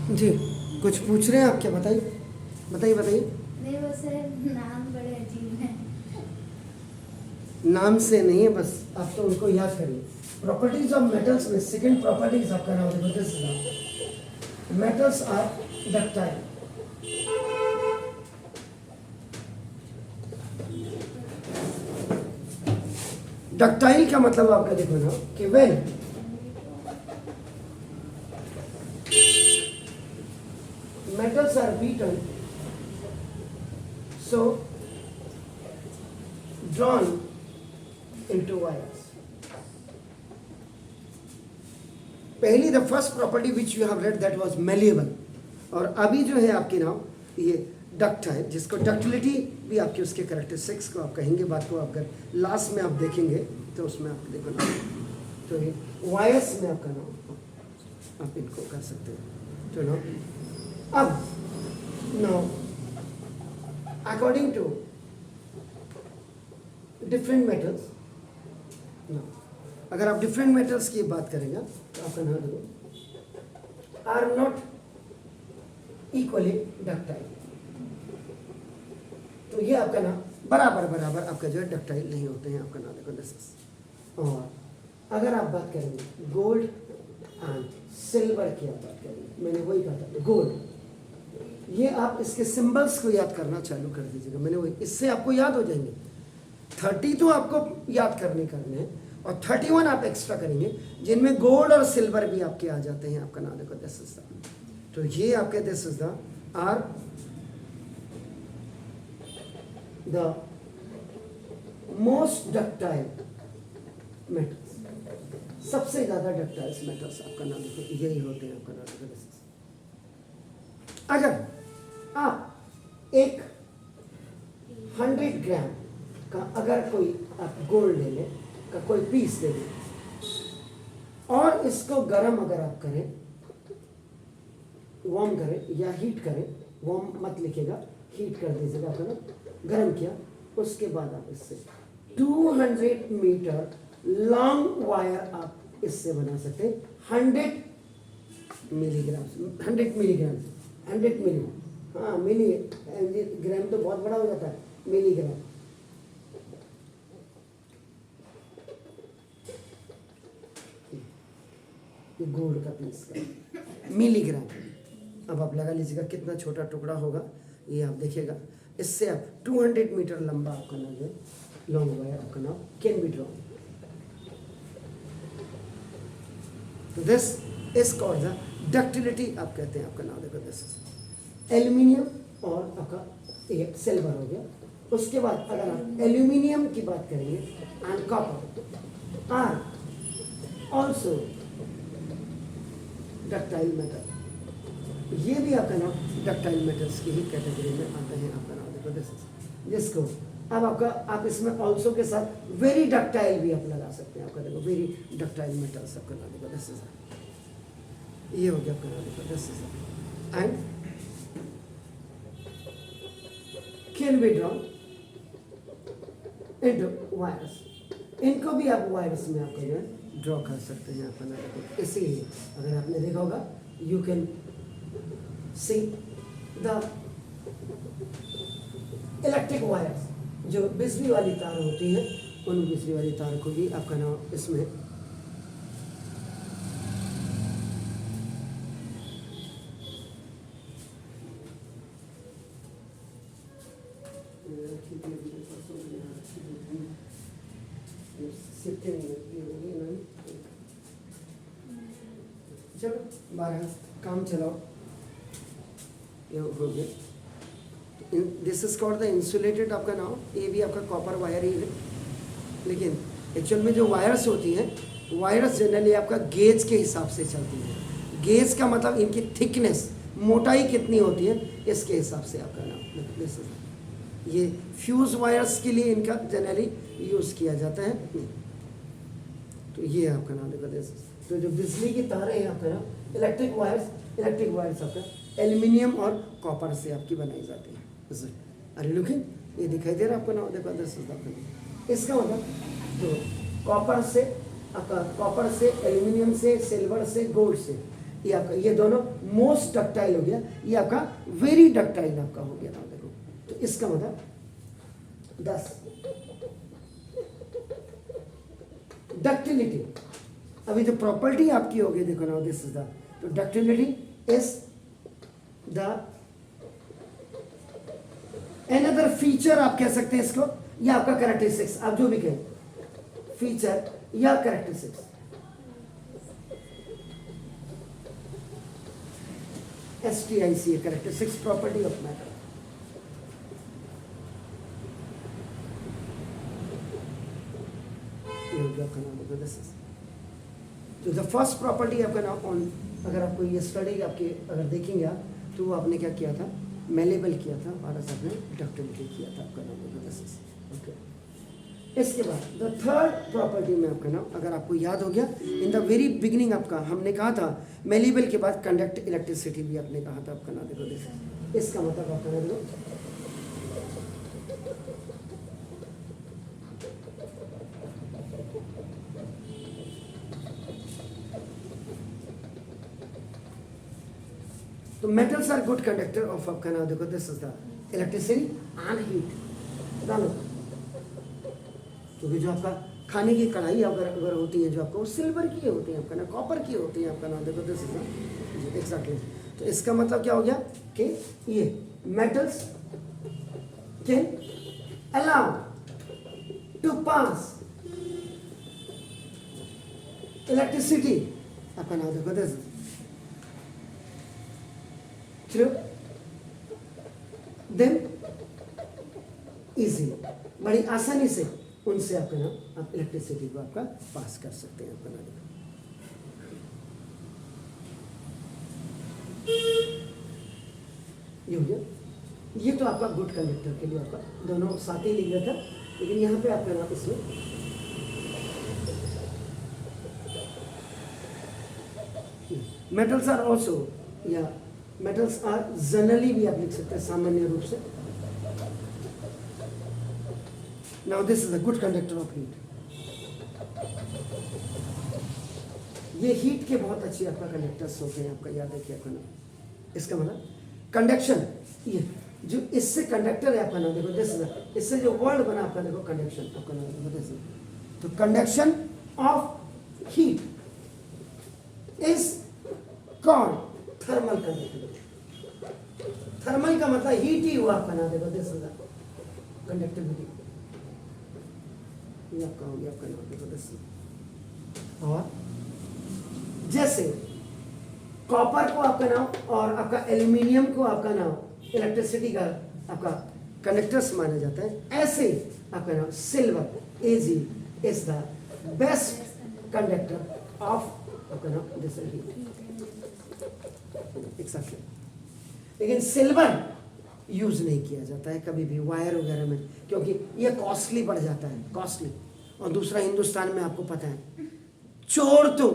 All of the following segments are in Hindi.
जी कुछ पूछ रहे हैं आप? क्या बताइए बताइए बताइए। नहीं बस नाम बड़े अजीब हैं। नाम से नहीं है, बस आप तो उनको याद करिए। प्रॉपर्टीज ऑफ मेटल्स में सेकंड प्रॉपर्टीज आपका नाम देखो, this metals are ductile. Ductile का मतलब आपका देखो ना कि when metals are beaten, so drawn into wires. पहली the first property which you have read that was malleable, और अभी जो है आपके नाम ये डक्टाइल, जिसको डक्टिलिटी भी आपके उसके करेक्टरिस्टिक्स को आप कहेंगे। बात को आप अगर लास्ट में आप देखेंगे तो उसमें आप देखो ना, तो ये वायर्स में आपका नाम आप इनको कर सकते हैं। तो ना अब now according to different metals, now अगर आप different metals की बात करेंगे तो आपका नाम देखो are not equally ductile, तो ये आपका नाम बराबर बराबर आपका जो है डक्टाइल नहीं होते हैं। आपका नाम देखो दिस इज। और अगर आप बात करेंगे गोल्ड एंड सिल्वर की आप बात करेंगे, मैंने वही कहा था गोल्ड, ये आप इसके सिंबल्स को याद करना चालू कर दीजिएगा। मैंने वही, इससे आपको याद हो जाएंगे। 30 तो आपको याद करने हैं और 31 आप एक्स्ट्रा करेंगे जिनमें गोल्ड और सिल्वर भी आपके आ जाते हैं। आपका नाम देखो दिस इज द, तो ये आपके this is the are the most ductile metals, सबसे ज्यादा डक्टाइल्स मेटल्स आपका नाम देखो यही होते हैं। आपका नाम देखो दिस इज। अगर आप एक 100 ग्राम का अगर कोई आप गोल्ड ले लें का कोई पीस ले लें और इसको गर्म अगर आप करें, वार्म करें या हीट करें, वार्म मत लिखेगा, हीट कर दीजिएगा। आपने गर्म किया, उसके बाद आप इससे 200 मीटर लॉन्ग वायर आप इससे बना सकते हैं 100 मिलीग्राम, 100 मिलीग्राम, 100 मिली, हाँ मिली ग्राम तो बहुत बड़ा हो जाता है, मिलीग्राम। ये गोल्ड का पीस का मिलीग्राम। अब आप लगा लीजिएगा कितना छोटा टुकड़ा होगा, ये आप देखिएगा। इससे आप 200 मीटर लंबा आपका नाम है लॉन्ग वायर आपका नाम can be drawn. This is called the ductility आप कहते हैं। आपका नाम देखो दिस एल्यूमिनियम और आपका ये सिल्वर हो गया। उसके बाद अगर आप एल्यूमिनियम की बात करेंगे and copper are also ductile metal, ये भी आपका नाम डक्टाइल मेटल्स की ही कैटेगरी में आते हैं। आपका नाम देखो दिस इज, जिसको अब आपका आप इसमें ऑल्सो के साथ वेरी डक्टाइल भी आप लगा सकते हैं। आपका देखो वेरी डक्टाइल मेटल्स आपका नाम देखो दिस इज, ये हो गया आपका नाम देखो this is and can be drawn into wires. इनको भी आप वायर्स में आपको जो है ड्रॉ कर सकते हैं। आपका नाम देखो इसीलिए अगर आपने देखा होगा you can see the electric wires, जो बिजली वाली तार होती है, उन बिजली वाली तार को भी आपका नाम इसमें चलो 12 काम चलाओ, ये हो गया। This is called the insulated आपका नाम, ये भी आपका कॉपर वायर ही है। लेकिन एक्चुअल में जो वायर्स होती हैं, वायर्स जनरली आपका गेज के हिसाब से चलती है। गेज का मतलब इनकी थिकनेस, मोटाई कितनी होती है, इसके हिसाब से आपका नाम दिस इज। ये फ्यूज वायर्स के लिए इनका जनरली यूज़ किया जाता है। तो ये आपका नाम देखो दिस। तो जो बिजली की तारें हैं आपका नाम इलेक्ट्रिक वायर्स आपका एल्यूमिनियम और कॉपर से आपकी बनाई जाती है। अरे लुकिंग, ये दिखाई दे रहा है आपको नाम देखो दिस इज आपका। इसका मतलब तो कॉपर से आपका, कॉपर से, एल्यूमिनियम से, सिल्वर से, गोल्ड से, ये आपका, ये दोनों मोस्ट डक्टाइल हो गया, ये आपका वेरी डक्टाइल आपका हो गया ना, देखो। तो इसका मतलब 10 डक्टिलिटी। अभी जो प्रॉपर्टी आपकी होगी देखो ना, दिस इज द, तो ductility is the another feature, आप कह सकते हैं इसको, या आपका कैरेक्टरिस्टिक्स, आप जो भी कहें, फीचर या characteristics. STIC characteristics, property of matter. ये हो गया आपका नाम, दिस इज तो द फर्स्ट प्रॉपर्टी आपका नाम ऑन। अगर आपको ये स्टडी आपके अगर देखेंगे आप, तो वो आपने क्या किया था, मेलेबल किया था, और आपने डक्टिलिटी किया था आपका नाम, दिस इज ओके। इसके बाद द थर्ड प्रॉपर्टी में आपका नाम, अगर आपको याद हो गया, इन द वेरी बिगिनिंग आपका हमने कहा था मेलेबल के बाद कंडक्ट इलेक्ट्रिसिटी भी आपने कहा था आपका नाम, देखो दिस इज, इसका मतलब आपका नाम देखो, तो metals are good conductor of आपका नाम देखो, this is the electricity and heat दोनों। क्योंकि जो आपका खाने की कढ़ाई अगर होती है जो आपको, वो सिल्वर की होती है आपका ना, कॉपर की होती है आपका नाम देखो, दिस इज एग्जैक्टली। तो इसका मतलब क्या हो गया कि ये metals can allow to pass electricity आपका नाम देखो, दिस थ्रू देम इजी, बड़ी आसानी से उनसे आपका नाम, आप इलेक्ट्रिसिटी को आपका पास कर सकते हैं आपका नाम। ये हो गया, ये तो आपका गुड कंडक्टर के लिए आपका दोनों साथ ही लिख रहा था, लेकिन यहाँ पे आपका नाम इसमें मेटल्स आर ऑल्सो, या मेटल्स आर जनरली भी आप लिख सकते हैं सामान्य रूप से। Now this is a good conductor of heat. ये हीट के बहुत अच्छे आपका कंडक्टर्स होते हैं आपका, याद रखिए आपका नाम। इसका मतलब कंडक्शन, ये जो इससे कंडक्टर है आपका नाम देखो, दिस इससे जो वर्ड बना आपका देखो, कंडक्शन आपका नाम देखो, दिस। तो conduction of heat is called thermal conductivity. Thermal का मतलब हीट ही हुआ आपका नाम देखो, दिस कंडक्टिविटी, ये आपका हो गया आपका नाम देखो, दिस। और जैसे कॉपर को आपका नाम और आपका एल्यूमिनियम को आपका नाम इलेक्ट्रिसिटी का आपका कंडक्टर्स माना जाता है, ऐसे आपका नाम silver AG is the best conductor of आपका नाम दिस हीट, एक्सेप्शन। लेकिन सिल्वर यूज नहीं किया जाता है कभी भी वायर वगैरह में, क्योंकि ये कॉस्टली पड़ जाता है, कॉस्टली। और दूसरा, हिंदुस्तान में आपको पता है चोर तो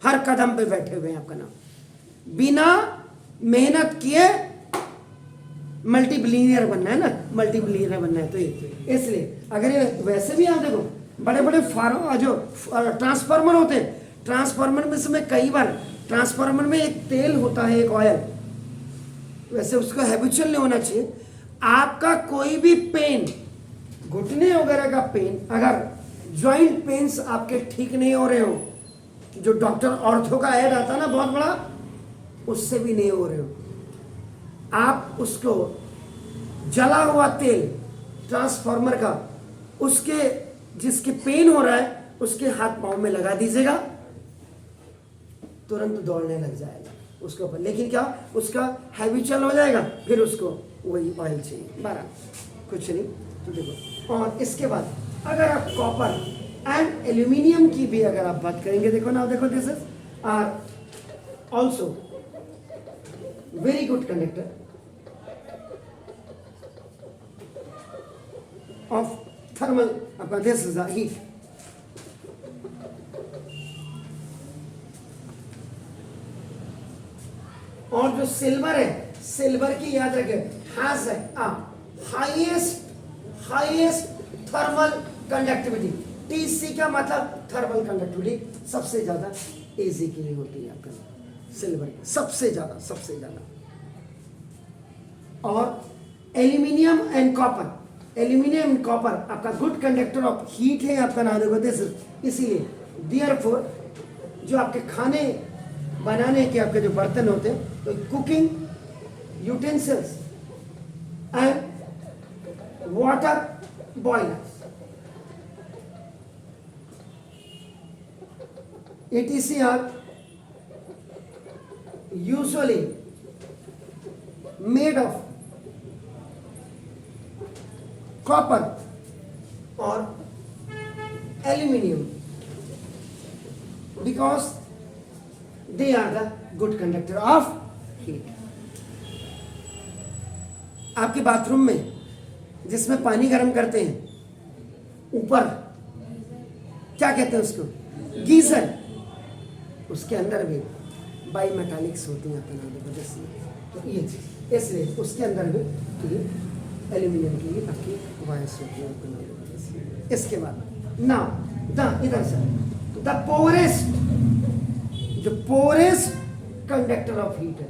हर कदम पे बैठे हुए हैं आपका नाम, बिना मेहनत किए मल्टीबिलियनियर बनना है ना, मल्टीबिलियनियर बनना है, तो इसलिए अगर ये वैसे भी आप देखो बड़े बड़े फार्म जो ट्रांसफार्मर होते हैं, ट्रांसफार्मर में से कई बार ट्रांसफार्मर में एक तेल होता है, एक ऑयल, वैसे उसको हैबिचुअल नहीं होना चाहिए। आपका कोई भी पेन, घुटने वगैरह का पेन, अगर जॉइंट पेन्स आपके ठीक नहीं हो रहे हो, जो डॉक्टर ऑर्थो का ऐड आता है ना बहुत बड़ा, उससे भी नहीं हो रहे हो, आप उसको जला हुआ तेल ट्रांसफार्मर का, उसके जिसके पेन हो रहा है उसके हाथ पांव में लगा दीजिएगा, तुरंत दौड़ने लग जाएगा उसके ऊपर। लेकिन क्या, उसका हैबिचुअल हो जाएगा, फिर उसको वही ऑयल चाहिए, बारह कुछ नहीं। तो देखो, और इसके बाद अगर आप कॉपर एंड एल्यूमिनियम की भी अगर आप बात करेंगे, देखो ना, देखो this is are also very good conductor of thermal आपका, दिस इज हीट। और जो सिल्वर है, सिल्वर की याद रखें has highest thermal conductivity. TC का मतलब थर्मल कंडक्टिविटी सबसे ज्यादा एजी के लिए होती है आपका। सिल्वर सबसे ज़्यादा। और एल्यूमिनियम एंड कॉपर आपका गुड कंडक्टर ऑफ हीट है आपका नाम देखो दिस, इसीलिए देयरफॉर जो आपके खाने बनाने के आपके जो बर्तन होते हैं, तो cooking utensils and water boilers etc are usually made of copper or aluminium because they are the good conductor of heat. आपके बाथरूम में जिसमें पानी गर्म करते हैं ऊपर क्या कहते हैं उसको, गीजर, उसके अंदर भी बाई मेटालिक्स होती हैं अपना जैसे, तो ये चीज़ इसलिए उसके अंदर भी ये एल्यूमिनियम की आपकी वायर्स होती है अपना। इसके बाद नाउ द इधर से द पोरेस्ट, जो पोरेस्ट कंडक्टर ऑफ हीट है,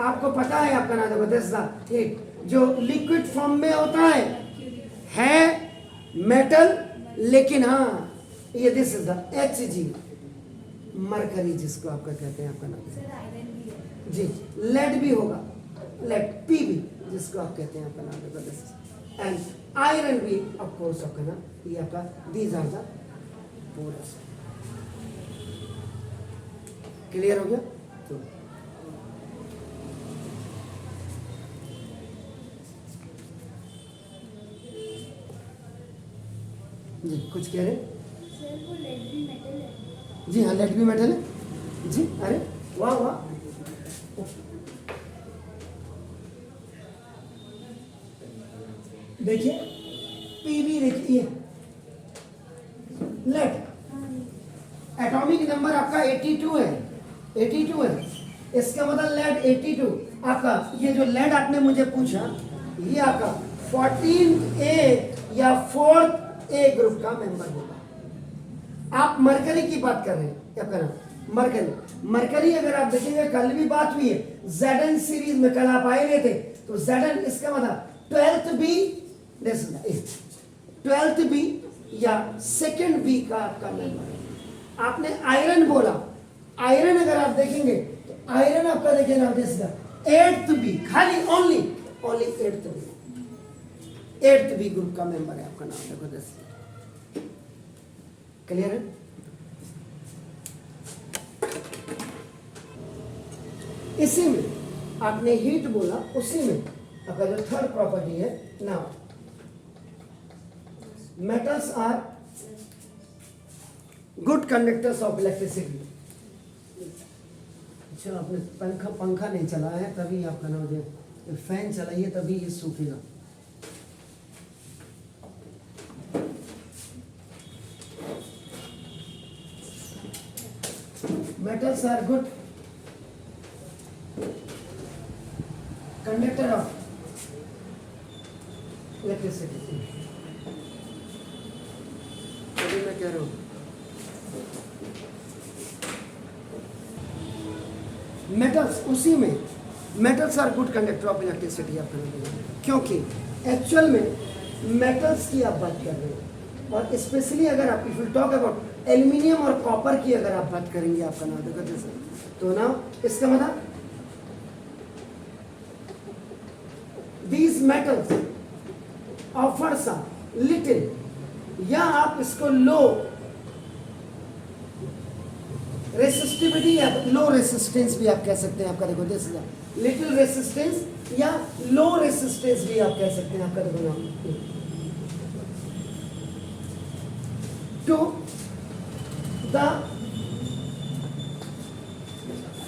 आपको पता है आपका नाम देखो दिस द हीट जो लिक्विड फॉर्म में होता है मेटल, लेकिन हाँ ये this is the Hg mercury जिसको आपका कहते हैं आपका नाम सर आयरन भी है। जी, लेड भी होगा, लेड Pb जिसको आप कहते हैं आपका नाम देखो दिस, एंड आयरन भी ऑफ कोर्स आपका नाम ये आपका these are the porous. Clear हो गया? तो जी कुछ कह रहे? सर वो लेड भी मेटल है। जी हाँ, लेड भी मेटल है जी। अरे वाह वाह, देखिए Pb देखिए लेड, एटॉमिक नंबर आपका 82 है, 82 है, इसका मतलब लेड 82 आपका। ये जो लेड आपने मुझे पूछा ये आपका 14A या 4A ग्रुप का मेंबर होगा। आप मरकरी की बात कर रहे हैं, क्या कर रहे हैं? मरकरी अगर आप देखेंगे कल भी बात हुई है Zn सीरीज में, कल आप आए हुए थे, तो Zn इसका मतलब 12th B, 12th B या 2nd B का आपका मेंबर है। आपने आयरन बोला, आयरन अगर आप देखेंगे तो आयरन आपका देखिए ना दिस द 8th B, खाली only 8th B, 8th B group का मेंबर है आपका नाम देखो दिस। क्लियर है? इसी में आपने हीट बोला, उसी में आपका जो थर्ड प्रॉपर्टी है now metals are good conductors of electricity. चलो आपने पंखा नहीं चलाया है तभी आपका नाम जो फैन चलाइए तभी ये सूखेगा। metals are good conductor of electricity। अभी मैं कह रहा हूँ मेटल्स, उसी में metals are good conductor of electricity आप करेंगे, क्योंकि एक्चुअल में मेटल्स की आप बात कर रहे हैं, और स्पेशली अगर आप if you talk about aluminium और कॉपर की अगर आप बात करेंगे आपका नाम देखो जैसे, तो ना इसका मतलब these metals offers a little, या आप इसको लो रेसिस्टिविटी या लो रेसिस्टेंस भी आप कह सकते हैं आपका देखो दिस लिटिल रेसिस्टेंस या लो रेसिस्टेंस भी आप कह सकते हैं आपका देखो नाम to the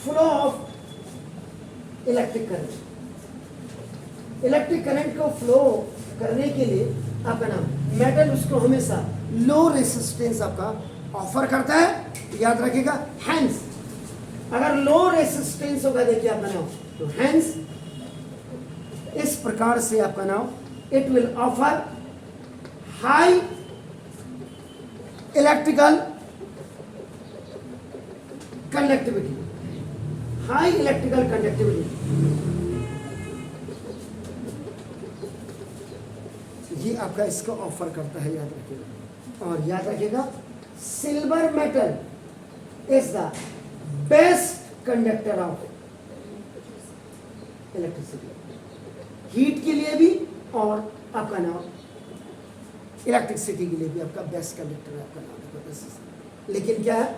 flow of electric current. Electric current को फ्लो करने के लिए आपका नाम मेटल उसको हमेशा लो रेसिस्टेंस आपका ऑफर करता है, याद रखिएगा। हैंस अगर लो रेसिस्टेंस होगा देखिए आपका नाम, तो हैंस इस प्रकार से आपका नाम it will offer high electrical conductivity, high electrical conductivity, ये आपका इसको ऑफर करता है, याद रखिएगा। और याद रखिएगा silver metal is the best conductor of electricity, heat के लिए भी और आपका नाम इलेक्ट्रिसिटी के लिए भी आपका बेस्ट कंडक्टर है, आपका नाम है। लेकिन क्या है,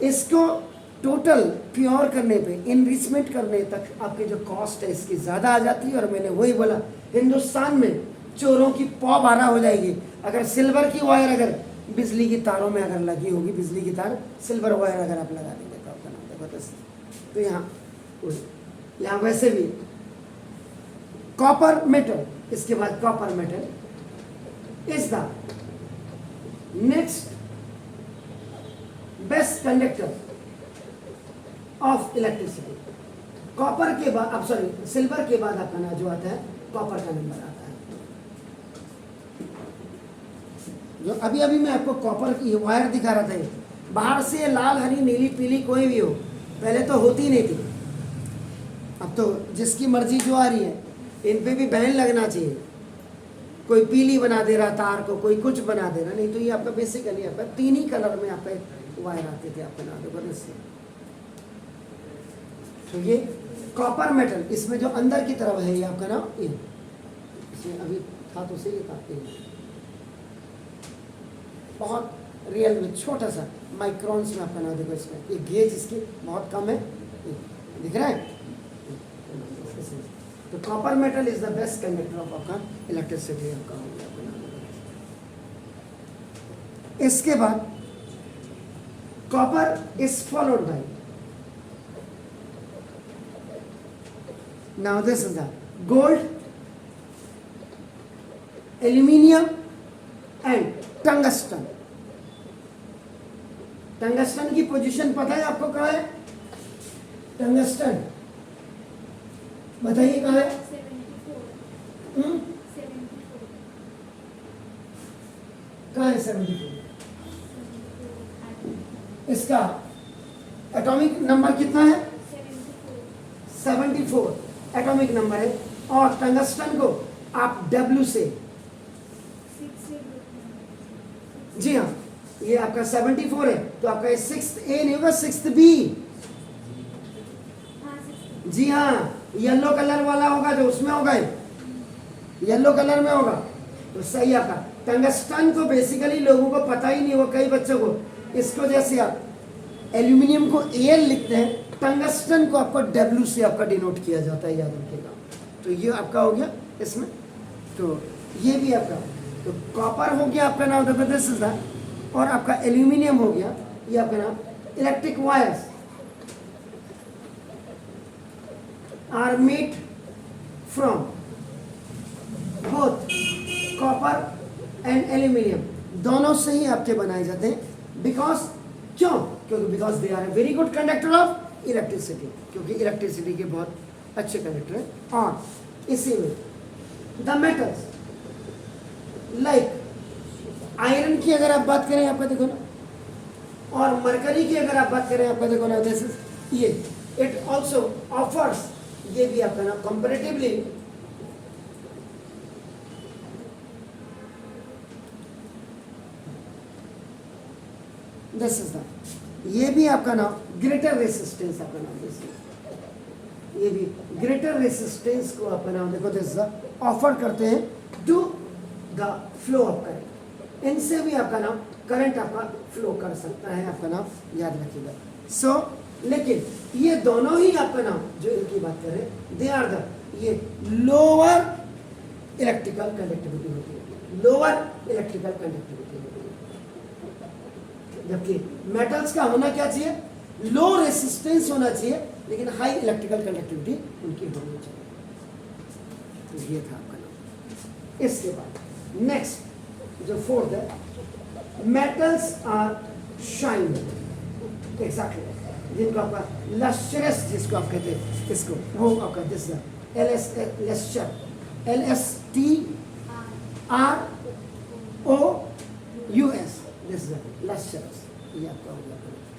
इसको टोटल प्योर करने पे, इनरिचमेंट करने तक आपके जो कॉस्ट है इसकी ज़्यादा आ जाती है। और मैंने वही बोला, हिंदुस्तान में चोरों की पौ बारह हो जाएगी अगर सिल्वर की वायर अगर बिजली की तारों में अगर लगी होगी, बिजली की तार सिल्वर वायर अगर आप लगा देंगे तो आपका नाम देखो। तो यहाँ वैसे भी कॉपर मेटल, इसके बाद copper metal is the next best conductor of electricity. Copper के बाद, अब सॉरी, सिल्वर के बाद आपका ना जो आता है कॉपर का नंबर आता है। जो अभी अभी मैं आपको कॉपर की वायर दिखा रहा था, बाहर से लाल हरी नीली पीली कोई भी हो, पहले तो होती नहीं थी, अब तो जिसकी मर्जी जो आ रही है, इन पे भी बैन लगना चाहिए। कोई पीली बना दे रहा तार को, कोई कुछ बना दे रहा, नहीं तो ये आपका बेसिकली आपका तीन ही कलर में आपका वायर आते थे आपका नाम देखो इससे। तो ये कॉपर मेटल, इसमें जो अंदर की तरफ है ये आपका नाम, ये इसमें अभी था तो सही था, बहुत रियल में छोटा सा माइक्रोन्स में आपका नाम देखो इसमें, ये गेज इसकी बहुत कम है, दिख रहा है। तो copper metal is the best conductor of आपका इलेक्ट्रिसिटी आपका हो गया। इसके बाद copper is followed by, now this is the gold, aluminium and tungsten. Tungsten की पोजीशन पता है आपको कहाँ है? टंगस्टन बताइए कहाँ है? 74 कहाँ है 74? इसका एटॉमिक नंबर कितना है? 74 एटॉमिक नंबर है। और टंगस्टन को आप W से, जी हाँ, ये आपका 74 है तो आपका 6th A नहीं होगा, 6th B। जी हाँ, येलो कलर वाला होगा जो उसमें होगा, येलो कलर में होगा तो सही आपका। टंगस्टन को बेसिकली लोगों को पता ही नहीं होगा, कई बच्चों को, इसको जैसे आप एल्यूमिनियम को Al लिखते हैं, टंगस्टन को आपको W से आपका डिनोट किया जाता है, याद रखिएगा। तो ये आपका हो गया इसमें, तो ये भी आपका, तो कॉपर हो गया आपका नाम देखो, और आपका एल्यूमिनियम हो गया ये आपका नाम। Electric wires are made from both copper and aluminium, दोनों से ही आपके बनाए जाते हैं। बिकॉज क्यों? क्योंकि because they are a very good conductor of electricity, क्योंकि इलेक्ट्रिसिटी के बहुत अच्छे कंडक्टर हैं। और इसी में द मेटल्स लाइक आयरन की अगर आप बात करें आपका देखो ना, और मरकरी की अगर आप बात करें आपका देखो ना, दिस इज ये इट ऑल्सो ऑफर्स, ये भी आपका ना कंपैरेटिवली दिस इज द, ये भी आपका नाम ग्रेटर रेसिस्टेंस आपका नाम, ये भी ग्रेटर रेसिस्टेंस को आपका नाम देखो, दिस ऑफर करते हैं to the flow of current. इनसे भी आपका नाम करंट आपका फ्लो कर सकता है, आपका नाम याद रखिएगा। सो लेकिन ये दोनों ही आपका नाम जो इनकी बात कर रहे हैं, दे आर द, ये लोअर इलेक्ट्रिकल कंडक्टिविटी होती है, लोअर इलेक्ट्रिकल कंडक्टिविटी होती है। जबकि मेटल्स का होना क्या चाहिए? लो रेसिस्टेंस होना चाहिए, लेकिन हाई इलेक्ट्रिकल कंडक्टिविटी उनकी होनी चाहिए। तो ये था आपका नाम। इसके बाद नेक्स्ट जो फोर्थ है, मेटल्स आर शाइन, एग्जैक्टली, जिनको आपका लस्ट्रस, जिसको आप कहते हैं, इसको वो आपका this lustre, LSTROUS, this lustrous, ये आपका हो गया।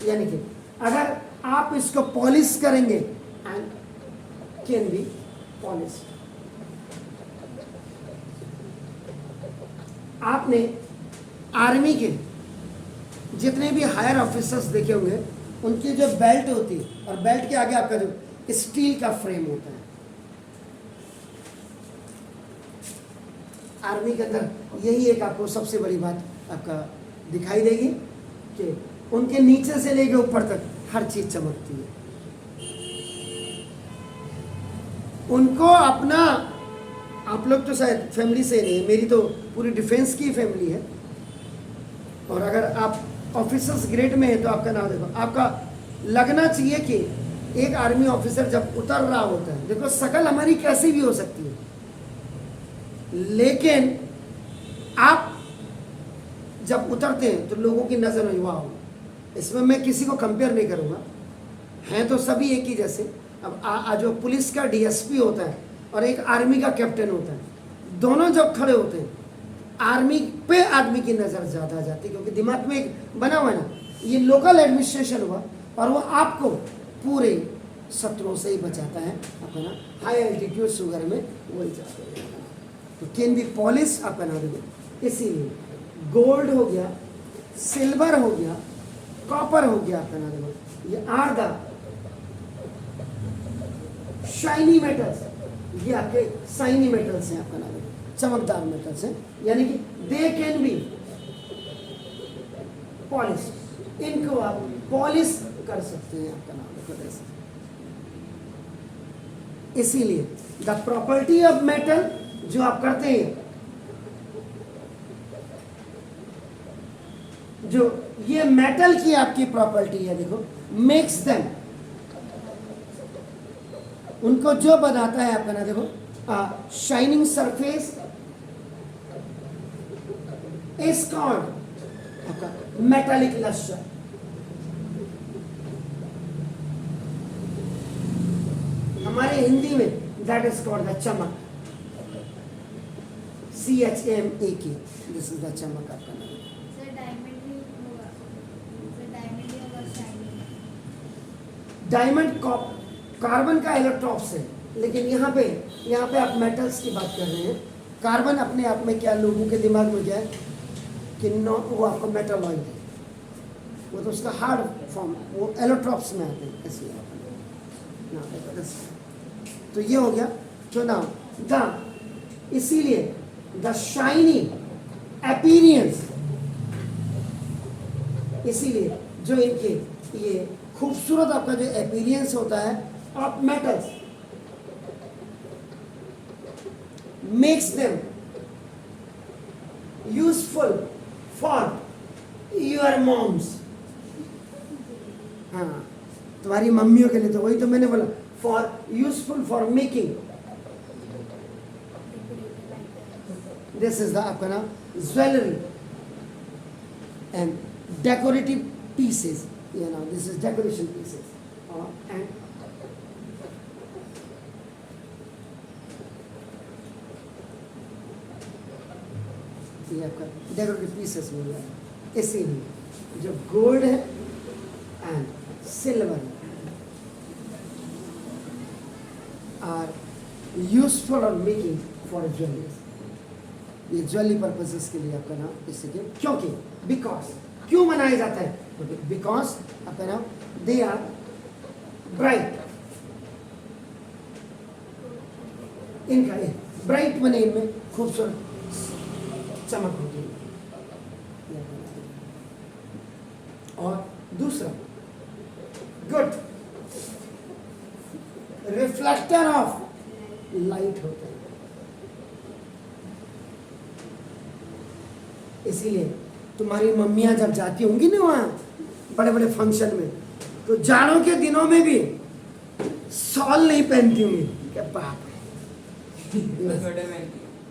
यानी कि अगर आप इसको पॉलिश करेंगे एंड कैन बी पॉलिश। आपने आर्मी के जितने भी हायर ऑफिसर्स देखे होंगे, उनकी जो बेल्ट होती है और बेल्ट के आगे आपका जो स्टील का फ्रेम होता है, आर्मी के अंदर यही एक आपको सबसे बड़ी बात आपका दिखाई देगी कि उनके नीचे से लेके ऊपर तक हर चीज चमकती है। उनको अपना, आप लोग तो शायद फैमिली से नहीं है, मेरी तो पूरी डिफेंस की फैमिली है, और अगर आप ऑफिसर्स ग्रेड में है तो आपका नाम देखो, आपका लगना चाहिए कि एक आर्मी ऑफिसर जब उतर रहा होता है, देखो शकल हमारी कैसी भी हो सकती है, लेकिन आप जब उतरते हैं तो लोगों की नजर में वाह, इसमें मैं किसी को कंपेयर नहीं करूंगा, हैं तो सभी एक ही जैसे। अब जो पुलिस का डीएसपी होता है और एक आर्मी का कैप्टन होता है, दोनों जब खड़े होते हैं, आर्मी पे आदमी की नज़र ज़्यादा जाती है, क्योंकि दिमाग में एक बना हुआ ना, ये लोकल एडमिनिस्ट्रेशन हुआ और वो आपको पूरे शत्रुओं से ही बचाता है। आपका ना हाई एल्टीट्यूड शुगर में वही जाते हैं, तो कैन बी पॉलिश आपका नाम देखो। इसीलिए गोल्ड हो गया, सिल्वर हो गया, कॉपर हो गया, आपका नाम देखो, ये आर द शाइनी मेटल्स, ये आपके शाइनी मेटल्स हैं, आपका नाम है चमकदार मेटल्स हैं, यानी कि दे कैन बी पॉलिश, इनको आप पॉलिश कर सकते हैं, आपका नाम देखो ऐसे। इसीलिए द प्रॉपर्टी ऑफ मेटल जो आप करते हैं, जो ये मेटल की आपकी प्रॉपर्टी है, देखो मेक्स देम, उनको जो बनाता है आपका ना देखो, शाइनिंग सरफेस इज कॉल्ड आपका मेटालिक लस्टर। हमारे हिंदी में दैट इज कॉल्ड द चमक, CHMAK, दिस इज द चमक आपका नाम। सर डायमंड भी होगा, सर डायमंड ही होगा शाइनिंग। डायमंड कार्बन का इलेक्ट्रॉप्स है, लेकिन यहाँ पे आप मेटल्स की बात कर रहे हैं। कार्बन अपने आप में क्या, लोगों के दिमाग में क्या है कि नो, वो आपको मेटालॉइड है, वो तो उसका हार्ड फॉर्म, वो इलेक्ट्रॉप्स में आते हैं, इसलिए तो ये हो गया। तो ना द, इसीलिए द शाइनी अपीयरेंस, इसीलिए जो इनके ये खूबसूरत आपका जो अपीयरेंस होता है of metals makes them useful for your moms. हाँ, तुम्हारी मम्मियों के लिए, तो वही तो मैंने बोला, for useful for making, this is the आपका नाम jewellery and decorative pieces, you know, this is decoration pieces, and ये आपका डेकोरेटिव पीसेस मिल रहा है। इसीलिए जो गोल्ड है एंड सिल्वर आर यूजफुल और मेकिंग फॉर ज्वेलरी, ये ज्वेलरी पर्पसेस के लिए आपका नाम इसलिए, क्योंकि बिकॉज, क्यों मनाया जाता है, बिकॉज आपका नाम दे आर ब्राइट, इनका ब्राइट मने इनमें खूबसूरत चमक होती है। और दूसरा गुड रिफ्लेक्टर ऑफ लाइट होता है, इसीलिए तुम्हारी मम्मियां जब जाती होंगी ना वहाँ बड़े बड़े फंक्शन में, तो जाड़ों के दिनों में भी शॉल नहीं पहनती होंगी, क्या बाप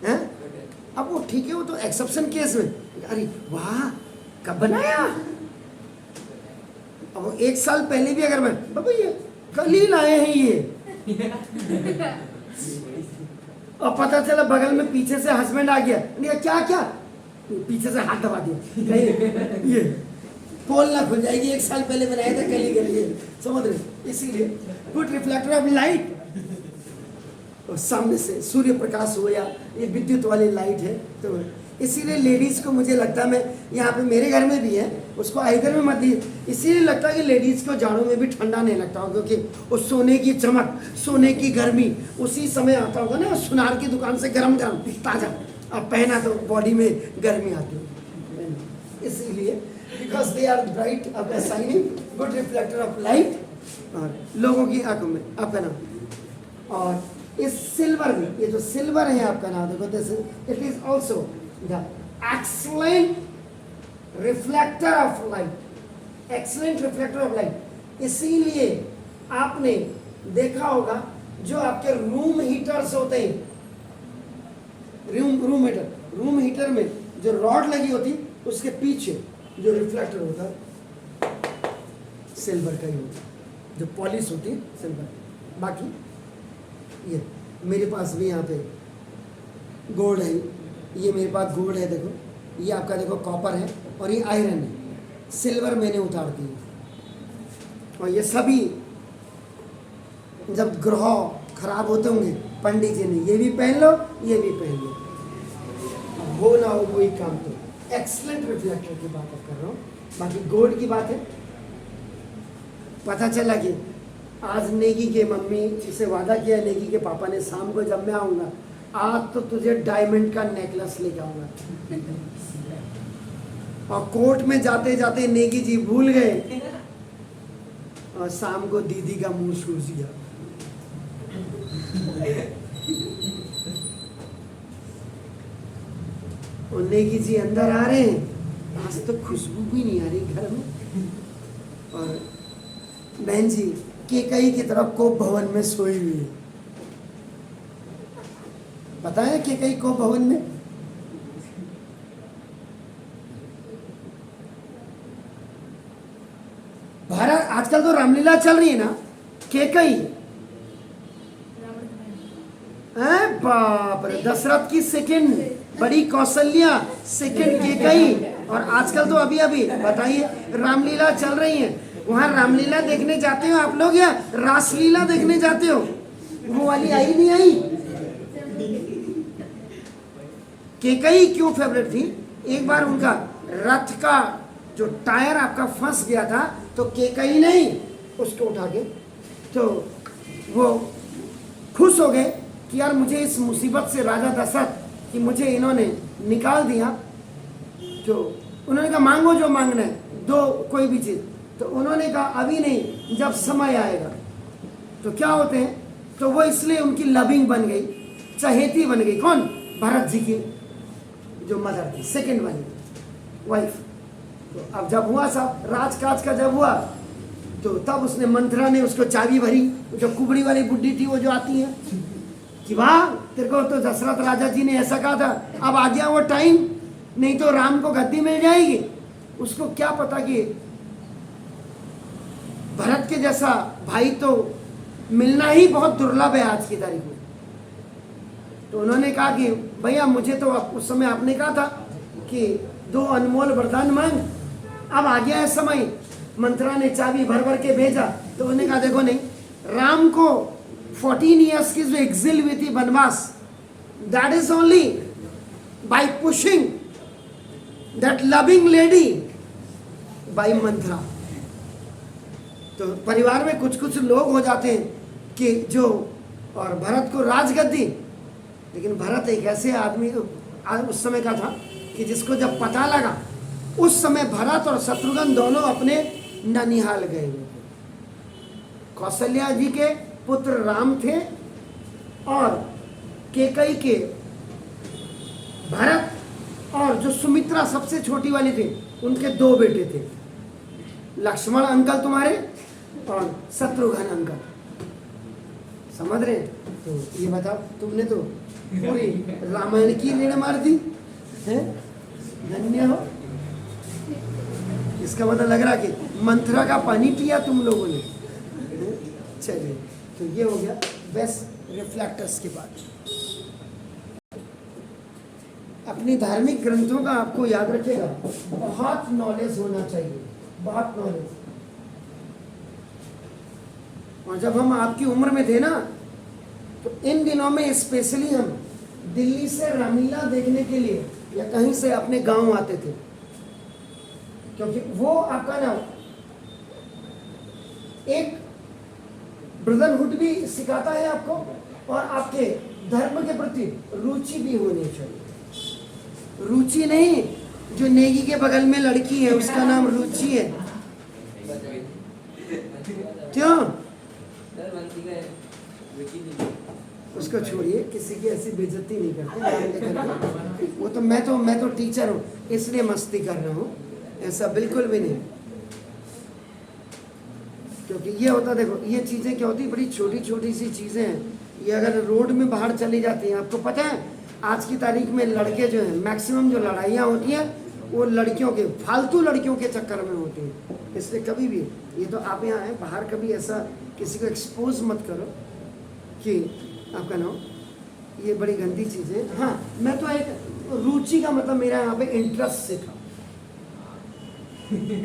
है। अब वो ठीक है, वो तो एक्सेप्शन केस में, अरे वाह कब बनाया, अब वो एक साल पहले भी अगर मैं, बाबा ये कल ही लाए हैं ये, और पता चला बगल में पीछे से हस्बैंड आ गया, क्या क्या, पीछे से हाथ दबा दिया ये, पोल ना खुल जाएगी, 1 साल पहले बनाया था, कल ही कर लिए, समझ रहे? इसीलिए गुड रिफ्लेक्टर ऑफ लाइट, और सामने से सूर्य प्रकाश हो या ये विद्युत वाली लाइट है, तो इसीलिए लेडीज़ को मुझे लगता है, मैं यहाँ पे मेरे घर में भी है, उसको आइकर में मत दी, इसीलिए लगता है कि लेडीज़ को जाड़ों में भी ठंडा नहीं लगता होगा, क्योंकि वो सोने की चमक, सोने की गर्मी उसी समय आता होगा ना, सुनार की दुकान से गरम गरम ताज़ा, अब पहना तो बॉडी में गर्मी आती है, इसीलिए because they are bright of shining good reflector of light, और लोगों की आंखों में आपका नाम। और इस सिल्वर में, ये जो सिल्वर है आपका नाम, देखो this it is also the excellent reflector of light, excellent reflector of light. इसीलिए आपने देखा होगा जो आपके रूम हीटर्स होते हैं, रूम हीटर में जो रॉड लगी होती उसके पीछे जो रिफ्लेक्टर होता है सिल्वर का ही होता है, जो पॉलिश होती है सिल्वर। बाकी ये मेरे पास भी यहाँ पे गोल्ड है, ये मेरे पास गोल्ड है, देखो ये आपका देखो कॉपर है, और ये आयरन है, सिल्वर मैंने उतार दी। और ये सभी जब ग्रह खराब होते होंगे पंडित जी ने ये भी पहन लो, ये भी पहन लो, हो ना हो कोई काम, तो एक्सलेंट रिफ्लेक्टर की बात कर रहा हूँ। बाकी गोल्ड की बात है, पता चला कि आज नेगी के मम्मी से वादा किया, नेगी के पापा ने, शाम को जब मैं आऊँगा आज तो तुझे डायमंड का नेकलेस लेके आऊँगा, और कोर्ट में जाते जाते नेगी जी भूल गए, और शाम को दीदी का मुंह सूझ गया। और नेगी जी अंदर आ रहे हैं, आज तो खुशबू भी नहीं आ रही घर में, और बहन जी केकई की तरफ कोप भवन में सोई हुई है, पता है केकई कोप भवन में? भारत आजकल तो रामलीला चल रही है ना, केकई, बाप रे, दशरथ की सेकंड बड़ी कौशल्या, सेकंड केकई, और आजकल तो अभी अभी बताइए रामलीला चल रही है, वहां रामलीला देखने जाते हो आप लोग या रासलीला देखने जाते हो? वो वाली आई नहीं आई? केकई क्यों फेवरेट थी? एक बार उनका रथ का जो टायर आपका फंस गया था, तो केकई नहीं उसको उठा के, तो वो खुश हो गए कि यार मुझे इस मुसीबत से, राजा दशरथ कि मुझे इन्होंने निकाल दिया, तो उन्होंने कहा मांगो जो मांगना है, दो कोई भी चीज़, तो उन्होंने कहा अभी नहीं, जब समय आएगा। तो क्या होते हैं, तो वो इसलिए उनकी लविंग बन गई, चहेती बन गई, कौन? भरत जी की जो मदर थी, सेकंड वाली वाइफ। तो अब जब हुआ सब राजकाज का जब हुआ, तो तब उसने मंत्रा ने उसको चाबी भरी, जो कुबड़ी वाली बुड्ढी थी वो जो आती है, कि वाह तेरे को तो दशरथ राजा जी ने ऐसा कहा था, अब आ गया वो टाइम, नहीं तो राम को गद्दी मिल जाएगी। उसको क्या पता कि भरत के जैसा भाई तो मिलना ही बहुत दुर्लभ है आज की तारीख में। तो उन्होंने कहा कि भैया मुझे तो उस समय आपने कहा था कि 2 अनमोल वरदान मांग, अब आ गया है समय। मंत्रा ने चाबी भर भर के भेजा, तो उन्होंने कहा देखो नहीं, राम को 14 ईयर्स की जो एग्जिल हुई थी वनवास, that is only by pushing that loving lady by mantra. तो परिवार में कुछ कुछ लोग हो जाते हैं कि जो, और भरत को राजगद्दी, लेकिन भरत एक ऐसे आदमी उस समय का था कि जिसको जब पता लगा, उस समय भरत और शत्रुघ्न दोनों अपने ननिहाल गए हुए थे। कौशल्या जी के पुत्र राम थे, और केकई के भरत, और जो सुमित्रा सबसे छोटी वाली थी, उनके 2 बेटे थे, लक्ष्मण अंकल तुम्हारे और शत्रुघ्न अंकल। समझ रहे? तो ये बताओ, तुमने तो पूरी रामायण की रीढ़ मार दी है, धन्य हो। इसका मतलब लग रहा कि मंत्रा का पानी पिया तुम लोगों ने। चलिए, तो ये हो गया बेस्ट रिफ्लेक्टर्स के बाद। अपनी धार्मिक ग्रंथों का आपको याद रखेगा, बहुत नॉलेज होना चाहिए। बहुत नॉलेज। और जब हम आपकी उम्र में थे ना, तो इन दिनों में स्पेशली हम दिल्ली से रामलीला देखने के लिए या कहीं से अपने गांव आते थे, क्योंकि वो आपका ना एक ब्रदरहुड भी सिखाता है आपको, और आपके धर्म के प्रति रुचि भी होनी चाहिए। रुचि नहीं, जो नेगी के बगल में लड़की है उसका नाम रुचि है। क्यों? उसको छोड़िए, किसी की ऐसी बेइज्जती नहीं करते नाम लेकर के। वो तो मैं तो टीचर हूँ इसलिए मस्ती कर रहा हूँ, ऐसा बिल्कुल भी नहीं। क्योंकि ये होता, देखो ये चीज़ें क्या होती, बड़ी छोटी छोटी सी चीज़ें हैं। ये अगर रोड में बाहर चली जाती हैं, आपको पता है आज की तारीख में लड़के जो हैं, मैक्सिमम जो लड़ाइयाँ होती हैं वो लड़कियों के, फालतू लड़कियों के चक्कर में होती हैं। इसलिए कभी भी, ये तो आप यहाँ हैं, बाहर कभी ऐसा किसी को एक्सपोज मत करो कि आपका नाम, ये बड़ी गंदी चीज़ है। हाँ, मैं तो एक रुचि का मतलब मेरा यहाँ पे इंटरेस्ट से था।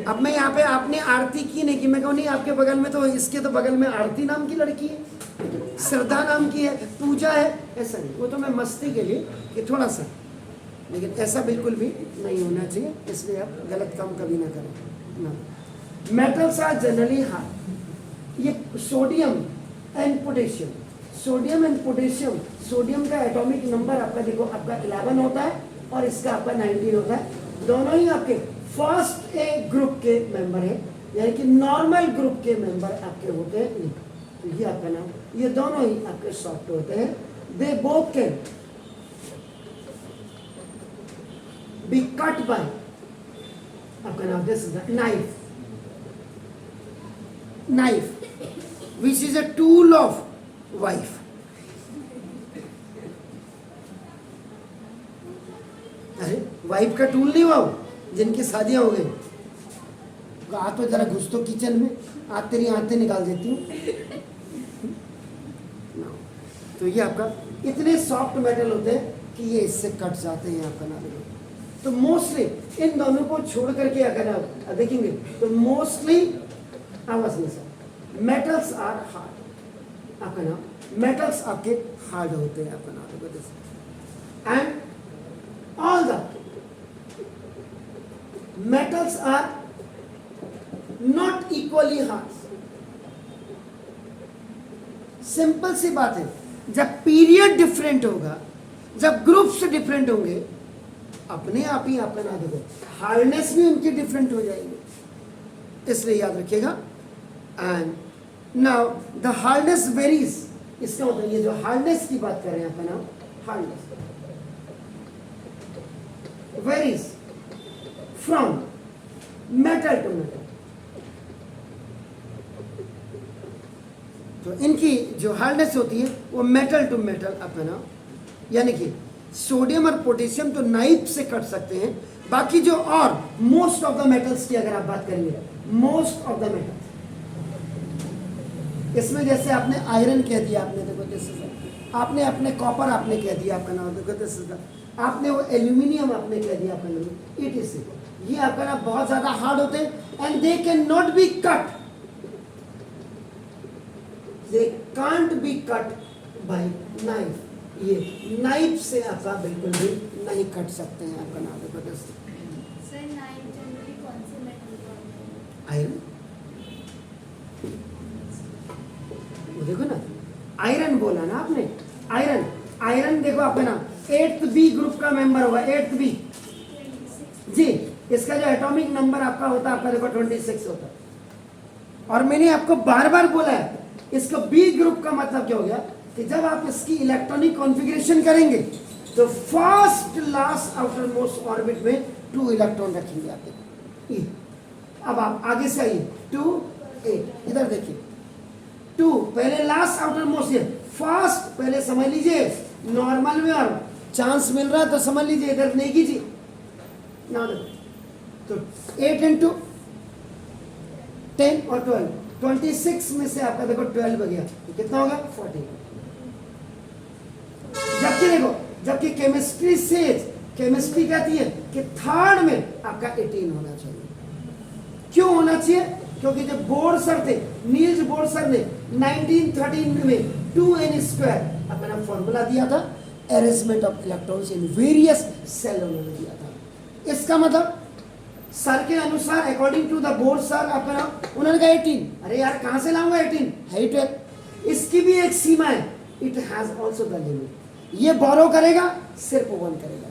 अब मैं यहाँ पे, आपने आरती की नहीं कि मैं कहूँ नहीं आपके बगल में तो, इसके तो बगल में आरती नाम की लड़की है, श्रद्धा नाम की है, पूजा है, ऐसा नहीं। वो तो मैं मस्ती के लिए कि थोड़ा सा, लेकिन ऐसा बिल्कुल भी नहीं होना चाहिए। इसलिए आप गलत काम कभी ना करें ना। Metals are generally hard. ये sodium and potassium, sodium and potassium, sodium का एटॉमिक नंबर आपका देखो, आपका 11 होता है और इसका आपका 19 होता है। दोनों ही आपके फर्स्ट ए ग्रुप के मेंबर है, यानी कि नॉर्मल ग्रुप के मेंबर आपके होते हैं। तो ये आपका नाम, ये दोनों ही आपके सॉफ्ट होते हैं। They both can be cut by आपका नाम, this is knife, knife which is a tool of wife. अरे वाइफ का टूल नहीं हुआ जिनकी शादियां हो गई, आ तो जरा घुस तो किचन में, आज तेरी आंतें निकाल देती हूँ। तो ये आपका इतने सॉफ्ट मेटल होते हैं कि ये इससे कट जाते हैं आपका नाम। तो मोस्टली इन दोनों को छोड़ करके अगर आप देखेंगे तो मोस्टली आवाज नहीं सर, मेटल्स आर हार्ड आपका नाम, मेटल्स आपके हार्ड होते हैं आपका नाम। And all the metals are not equally hard। Simple सी बात है, जब पीरियड डिफरेंट होगा, जब ग्रुप्स डिफरेंट होंगे, अपने आप ही आपका ना देखो हार्डनेस भी उनकी डिफरेंट हो जाएगी। इसलिए याद रखिएगा। And now the hardness varies, इसका मतलब ये जो हार्डनेस की बात कर रहे हैं आपका नाम, hardness varies from metal to metal. तो इनकी जो हार्डनेस होती है वो मेटल टू मेटल अपना, यानी कि सोडियम और पोटेशियम तो नाइफ से कट सकते हैं, बाकी जो और मोस्ट ऑफ द मेटल्स की अगर आप बात करेंगे, मोस्ट ऑफ द मेटल्स, इसमें जैसे आपने आयरन कह दिया, आपने देखो जैसे आपने अपने कॉपर आपने कह दिया आपका नाम, देखो जैसे आपने वो एल्यूमिनियम आपने कह दिया आपका नाम, इट इज, ये आपका नाम बहुत ज्यादा हार्ड होते हैं and they can not be cut, they can't be cut by knife. ये नाइफ से आपका बिल्कुल भी नहीं कट सकते हैं आपका नाम, देखो जैसे सर नाइफ जनरली कौन से मेटल का होता है? आयरन, वो देखो ना आयरन बोला ना आपने, आयरन, आयरन देखो आपका नाम 8th बी ग्रुप का मेंबर होगा, 8th बी 26। जी, इसका जो एटॉमिक नंबर आपका होता है आपका देखो 26 होता है। और मैंने आपको बार बार बोला है, इसका बी ग्रुप का मतलब क्या हो गया कि जब आप इसकी इलेक्ट्रॉनिक कॉन्फ़िगरेशन करेंगे तो first last outer most orbit में 2 इलेक्ट्रॉन रखेंगे आप देखो। अब आप आगे से आइए 2 8, इधर देखिए 2 पहले लास्ट आउटर मोस्ट, ये फर्स्ट पहले समझ लीजिए नॉर्मल में, और चांस मिल रहा है तो समझ लीजिए इधर नहीं कीजिए ना। तो 8 into 10 और 12, 26 में से आपका देखो 12 बच गया, तो कितना होगा 40। जबकि देखो, जबकि केमिस्ट्री से, केमिस्ट्री कहती है कि थर्ड में आपका 18 होना चाहिए, क्यों होना चाहिए? क्योंकि जब बोर सर थे, नील्स बोर सर ने 1913 में 2n², अब मैंने फॉर्मूला दिया था, arrangement of electrons in various shell उन्होंने दिया था। इसका मतलब सर के अनुसार according to the Bohr sir अपना उन्होंने कहा 18। अरे यार कहां से लाऊंगा 18, है ही 12। इसकी भी एक सीमा है, it has also the limit. ये बोरो करेगा सिर्फ 1 करेगा,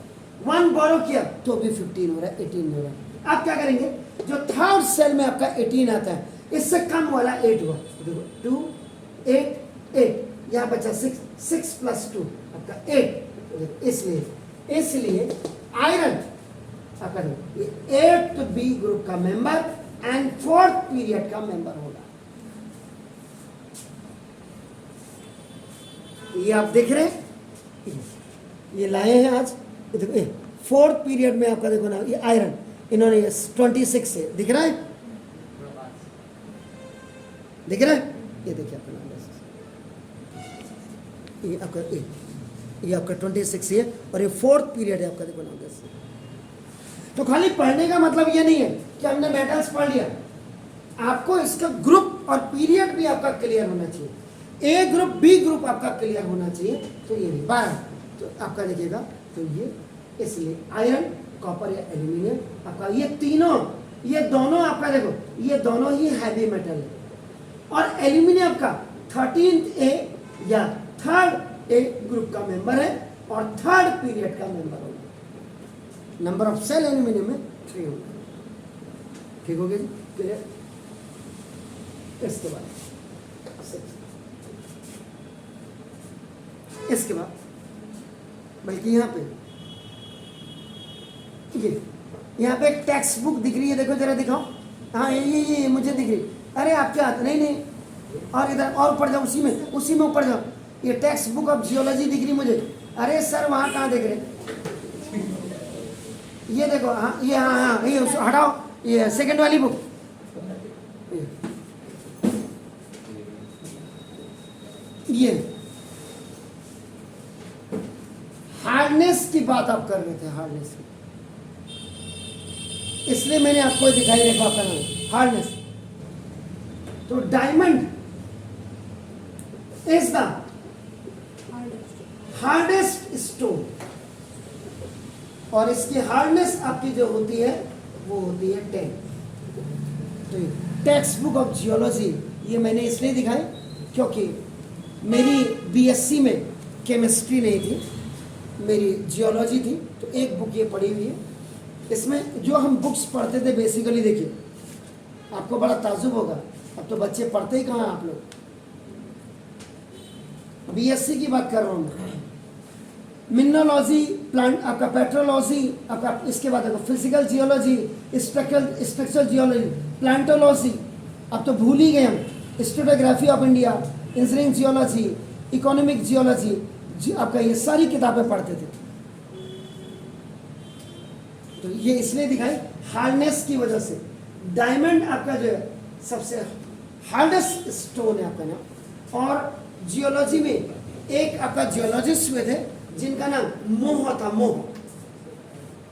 1 बोरो किया तो भी 15 हो रहा है, 18 हो रहा है। आप क्या करेंगे, जो थर्ड सेल में आपका 18 आता है, इससे कम वाला 8 हुआ, देखो 2 8 8, यहाँ बचा 6, 6 + 2 आपका 8। इसलिए आयरन आपका ये 8th बी ग्रुप का मेंबर एंड 4th पीरियड का मेंबर होगा। ये आप देख रहे हैं, ये लाए हैं आज, ये देखो 4th पीरियड में आपका देखो ना, ये आयरन इन्होंने 26 से दिख रहा है, दिख रहा है, ये देखिए आपका नाम, ये आपका 26 है और ये 4th पीरियड है आपका, देखो नाम। तो खाली पढ़ने का मतलब ये नहीं है कि हमने मेटल्स पढ़ लिया, आपको इसका ग्रुप और पीरियड भी आपका क्लियर होना चाहिए, ए ग्रुप बी ग्रुप आपका क्लियर होना चाहिए। तो ये 12 तो आपका देखिएगा, तो ये इसलिए आयरन कॉपर या एल्यूमिनियम आपका ये तीनों, ये दोनों आपका देखो, ये दोनों ही हैवी मेटल है। और एल्यूमिनियम का 13th ए या 3rd ए ग्रुप का मेंबर है और 3rd पीरियड का मेंबर होगा। नंबर ऑफ सेल एल्यूमिनियम में 3 होगा। ठीक हो गया जी, क्लियर? इसके बाद 6, इसके बाद बल्कि यहाँ पे ये यहाँ पे एक टेक्स्ट बुक दिख रही है, देखो जरा दिखाओ। हाँ ये मुझे दिख रही। अरे आपके हाथ नहीं, और इधर और ऊपर जाओ, उसी में ऊपर जाओ। ये टेक्स्ट बुक ऑफ जियोलॉजी दिख रही मुझे। अरे सर वहाँ कहाँ देख रहे? ये देखो, हाँ ये हटाओ, ये सेकंड वाली बुक। ये हार्डनेस की बात आप कर रहे थे, हार्डनेस की, इसलिए मैंने आपको दिखाई देखो आपका नाम हार्डनेस। तो diamond is the hardest stone, और इसकी हार्डनेस आपकी जो होती है वो होती है 10। तो टेक्स्ट बुक ऑफ जियोलॉजी ये मैंने इसलिए दिखाई क्योंकि मेरी बीएससी में केमिस्ट्री नहीं थी, मेरी जियोलॉजी थी। तो एक बुक ये पढ़ी हुई है, इसमें जो हम बुक्स पढ़ते थे बेसिकली, देखिए आपको बड़ा ताज्जुब होगा, अब तो बच्चे पढ़ते ही कहाँ हैं आप लोग। बीएससी की बात कर रहा हूँ मैं, मिनरोलॉजी, प्लांट आपका पेट्रोलॉजी आपका, इसके बाद आपका फिजिकल जियोलॉजी, स्ट्रक्चरल जियोलॉजी, प्लांटोलॉजी, अब तो भूल ही गए हम, stratigraphy of India, engineering geology, economic geology, आपका ये सारी किताबें पढ़ते थे। तो ये इसलिए दिखाई हार्डनेस की वजह से। डायमंड आपका जो है सबसे हार्डेस्ट स्टोन है आपका नाम। और जियोलॉजी में एक आपका जियोलॉजिस्ट हुए थे जिनका नाम मोह था, मोह,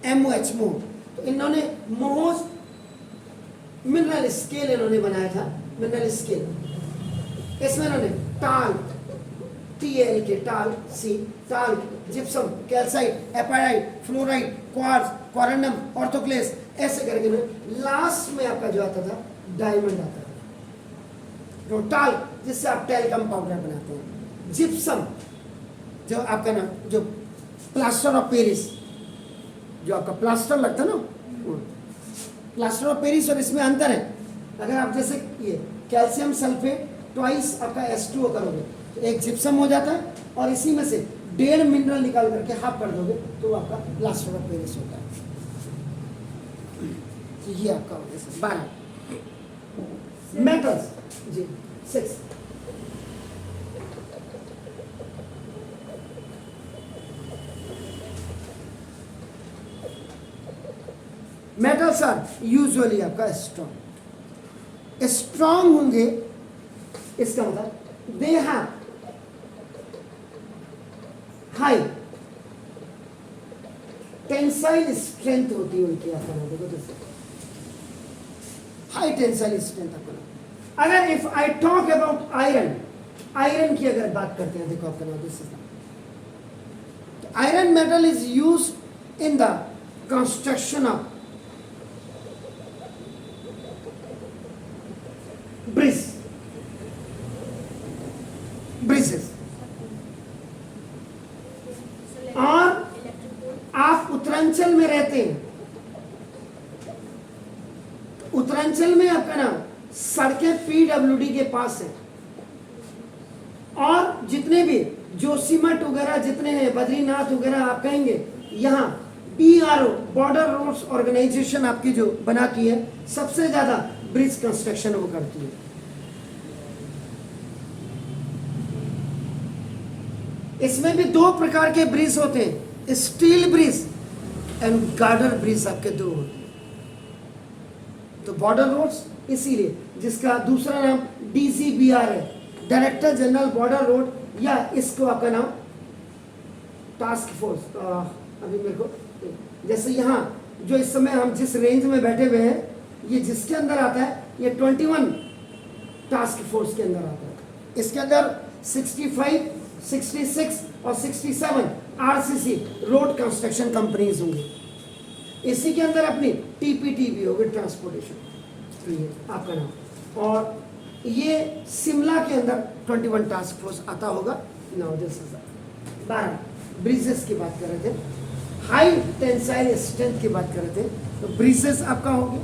MOH, मोह। तो इन्होंने मोह मिनरल स्केल इन्होंने बनाया था, मिनरल स्केल। इसमें इन्होंने टाल, TAL के टाल, सी टाल, जिप्सम, कैल्साइट, एपाइराइट, फ्लोराइट, क्वार्ट्ज, क्वारंडम, ऑर्थोक्लेस, ऐसे करके लास्ट में आपका जो आता था डायमंड आता था। जो टाल जिससे आप टेलकम पाउडर बनाते हैं, जिप्सम जो आपका ना जो प्लास्टर ऑफ पेरिस, जो आपका प्लास्टर लगता है ना, प्लास्टर ऑफ पेरिस, और इसमें अंतर है। अगर आप जैसे ये कैल्शियम सल्फेट ट्वाइस आपका H2O करोगे तो एक जिप्सम हो जाता है, और इसी में से 1.5 मिनरल निकाल करके हाफ कर दोगे तो आपका प्लास्टर ऑफ पेरिस होता है। तो ये आपका हो गया 12 मेटल्स जी। 6 मेटल्स आर यूजुअली आपका स्ट्रॉन्ग होंगे, इसका मतलब they have high tensile strength होती है उनकी। आपका देखो तो हाई टेंसाइल स्ट्रेंथ आपका नाम। अगर if I talk about iron, iron की अगर बात करते हैं, देखो आपका नाम this is iron metal is use in the construction of bridge, bridges. और आप उत्तरांचल में रहते हैं, उत्तरांचल में आपका नाम सड़कें पीडब्ल्यूडी के पास है, और जितने भी जोशीमठ वगैरह जितने हैं, बद्रीनाथ वगैरह, आप कहेंगे यहाँ BRO बॉर्डर रोड्स ऑर्गेनाइजेशन आपकी जो बनाती है, सबसे ज्यादा ब्रिज कंस्ट्रक्शन वो करती है। इसमें भी दो प्रकार के ब्रिज होते हैं, steel bridge and girder bridge, आपके दो होते हैं। तो बॉर्डर रोड्स इसीलिए, जिसका दूसरा नाम DGBR है, डायरेक्टर जनरल बॉर्डर रोड, या इसको आपका नाम टास्क फोर्स, अभी मेरे को जैसे यहाँ जो इस समय हम जिस रेंज में बैठे हुए हैं, ये जिसके अंदर आता है, ये 21 टास्क फोर्स के अंदर आता है। इसके अंदर 65, 66 और 67 RCC रोड कंस्ट्रक्शन कंपनीज होंगी। इसी के अंदर अपनी TPT भी होगी, ट्रांसपोर्टेशन, तो ये आपका नाम। और ये शिमला के अंदर 21 टास्क फोर्स आता होगा। नाउ दिस इज 12 ब्रिजेस की बात कर रहे थे, हाई टेंसाइल स्ट्रेंथ की बात कर रहे थे। तो ब्रिजेस आपका होगी,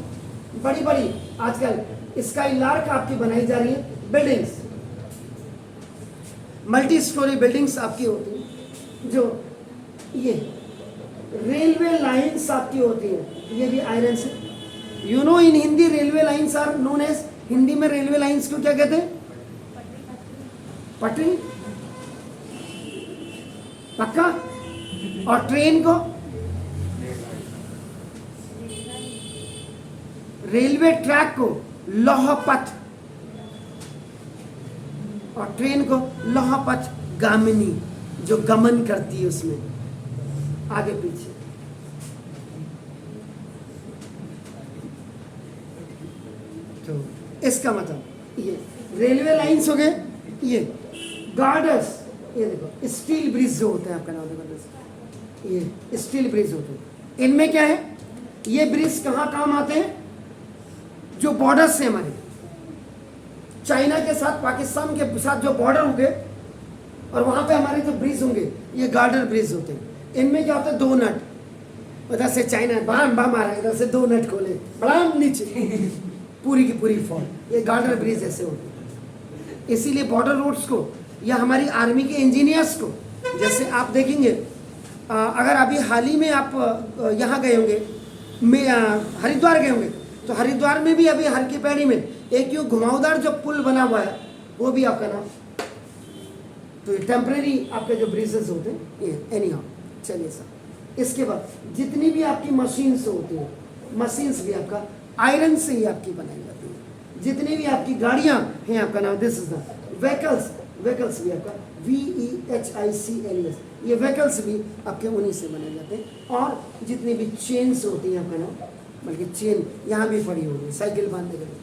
बड़ी बड़ी आजकल स्काई लार्क आपकी बनाई जा रही है, बिल्डिंग्स, मल्टी स्टोरी बिल्डिंग्स आपकी होती हैं। जो ये रेलवे लाइंस आपकी होती हैं, ये भी आयरन से। You know in Hindi railway lines are known as, Hindi में रेलवे लाइंस को क्या कहते हैं? पटरी, पक्का। और ट्रेन को रेलवे ट्रैक को लौह पथ, और ट्रेन को लौह पथ गामिनी, जो गमन करती है उसमें आगे पीछे। तो इसका मतलब ये रेलवे लाइंस हो गए, ये गार्डर्स, ये देखो स्टील ब्रिज जो होते हैं आपका नाम देखो, ये स्टील ब्रिज होते हैं। इनमें क्या है, ये ब्रिज कहाँ काम आते हैं? जो बॉर्डर से हमारे चाइना के साथ, पाकिस्तान के साथ जो बॉर्डर होंगे, और वहां पे हमारे जो ब्रिज होंगे, ये गार्डर ब्रिज होते हैं। इनमें क्या होता है, दो नट, उधर से चाइना बाम बाम आ रहा है, इधर से दो नट खोले, बड़ा नीचे पूरी की पूरी फॉल, ये गार्डर ब्रिज ऐसे होते हैं। इसीलिए बॉर्डर रोड्स को, या हमारी आर्मी के इंजीनियर्स को, जैसे आप देखेंगे, अगर अभी हाल ही में आप यहाँ गए होंगे, हरिद्वार गए होंगे, तो हरिद्वार में भी अभी हर की पैड़ी में एक यूँ घुमावदार जो पुल बना हुआ है, वो भी आपका नाम। तो ये टेम्परेरी आपके जो ब्रिजेस होते हैं, ये एनी हाउ। चलिए सर, इसके बाद जितनी भी आपकी मशीन्स होती हैं, मशीन्स भी आपका आयरन से ही आपकी बनाई जाती है। जितनी भी आपकी गाड़ियाँ हैं, आपका नाम this is the vehicles, vehicles भी आपका VEHICLS, ये व्हीकल्स भी आपके उन्हीं से बनाए जाते हैं। और जितनी भी चेन्स होती हैं आपका नाम, बल्कि चेन यहाँ भी पड़ी होगी साइकिल बांधने के लिए,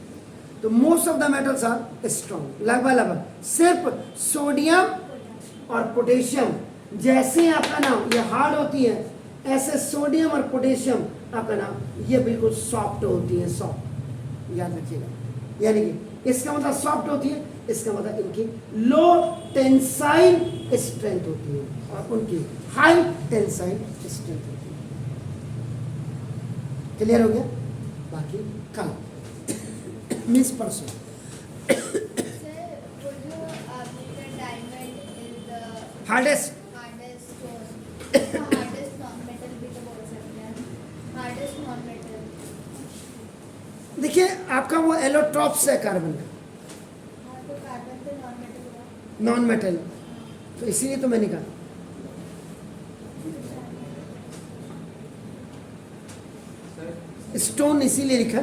तो most of the metals are strong, लगभग सिर्फ सोडियम और पोटेशियम जैसे आपका नाम ये हार्ड होती है, ऐसे सोडियम और पोटेशियम आपका नाम ये बिल्कुल सॉफ्ट होती है, सॉफ्ट, याद रखिएगा। यानी कि इसका मतलब सॉफ्ट होती है, इसका मतलब इनकी लो टेंसाइल स्ट्रेंथ होती है, और उनकी हाई टेंसाइल स्ट्रेंथ होती है। क्लियर हो गया? बाकी कल मिस परसों हार्डेस्ट देखिए, आपका वो एलोट्रॉप्स है कार्बन का, नॉन मेटल, तो इसीलिए तो मैंने कहा। स्टोन इसीलिए लिखा